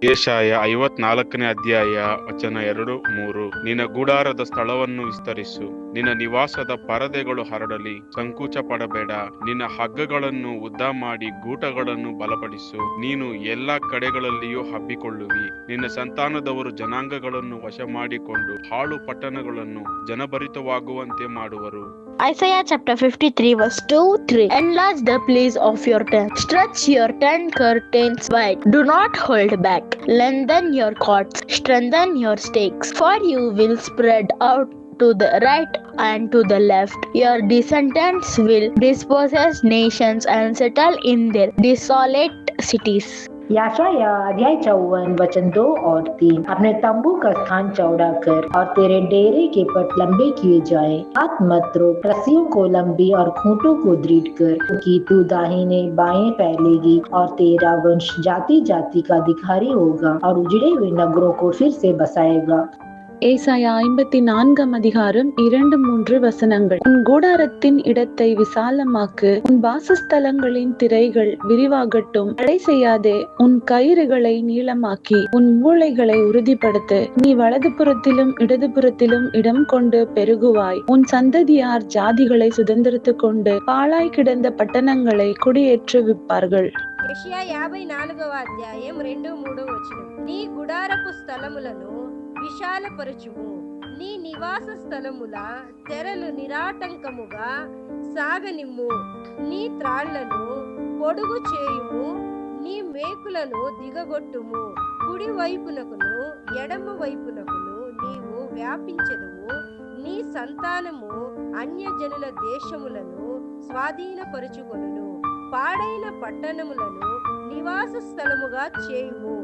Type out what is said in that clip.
ಯೆಶಾಯ 54ನೇ ಅಧ್ಯಾಯ ವಚನ 2-3. ನಿನ್ನ ಗುಡಾರದ ಸ್ಥಳವನ್ನು ವಿಸ್ತರಿಸು, ನಿನ್ನ ನಿವಾಸದ ಪರದೆಗಳು ಹರಡಲಿ, ಸಂಕೋಚ ಪಡಬೇಡ. ನಿನ್ನ ಹಗ್ಗಗಳನ್ನು ಉದ್ದ ಮಾಡಿ ಗೂಟಗಳನ್ನು ಬಲಪಡಿಸು. ನೀನು ಎಲ್ಲಾ ಕಡೆಗಳಲ್ಲಿಯೂ ಹಬ್ಬಿಕೊಳ್ಳುವಿ. ನಿನ್ನ ಸಂತಾನದವರು ಜನಾಂಗಗಳನ್ನು ವಶ ಮಾಡಿಕೊಂಡು ಹಾಳು ಪಟ್ಟಣಗಳನ್ನು ಜನಭರಿತವಾಗುವಂತೆ ಮಾಡುವರು. Isaiah chapter 53 verse 2-3. Enlarge the place of your tent. Stretch your tent curtains wide. Do not hold back. Lengthen your cords. Strengthen your stakes. For you will spread out to the right and to the left. Your descendants will dispossess nations and settle in their desolate cities. याशाया अध्याय 54 वचन 2 और 3। अपने तंबू का स्थान चौड़ा कर और तेरे डेरे के पट लंबे किए जाए। हाथ मत रोक, रस्सियों को लंबी और खूंटों को दृढ़ कर, क्योंकि तू दाहिने बाएं फैलेगी और तेरा वंश जाति जाति का अधिकारी होगा और उजड़े हुए नगरों को फिर से बसाएगा। ஏசாயா 54 அதிகாரம் 2-3 வசனங்கள். உன் கூடாரத்தின் இடத்தை விசாலமாக்கு, உன் வாசஸ்தலங்களின் திரைகள் விரிவாகட்டும். தடை செய்யாதே, உன் கயிறுகளை நீளமாக்கி உன் மூளைகளை உறுதிப்படுத்து. நீ வலதுபுறத்திலும் இடதுபுறத்திலும் இடம் கொண்டு பெருகுவாய். உன் சந்ததியார் ஜாதிகளை சுதந்திரத்துக் கொண்டு பாழாய் கிடந்த பட்டணங்களை குடியேற்றுவிப்பார்கள். యెషయా 54వ అధ్యాయం 2-3 వచనం. నీ గుడారపు స్థలములను విశాలపరచుము, నీ నివాస స్థలముల తెరలు నిరాటంకముగా సాగనిమ్ము. నీ త్రాళ్లను పొడుగు చేయుము, నీ మేకులను దిగగొట్టుము. కుడి వైపునకును ఎడమ వైపునకును నీవు వ్యాపించెదవు. నీ సంతానము అన్యజనుల దేశములను స్వాధీనపరుచుకొనును. పాడైన పట్టణములను నివాస స్థలముగా చేయుము.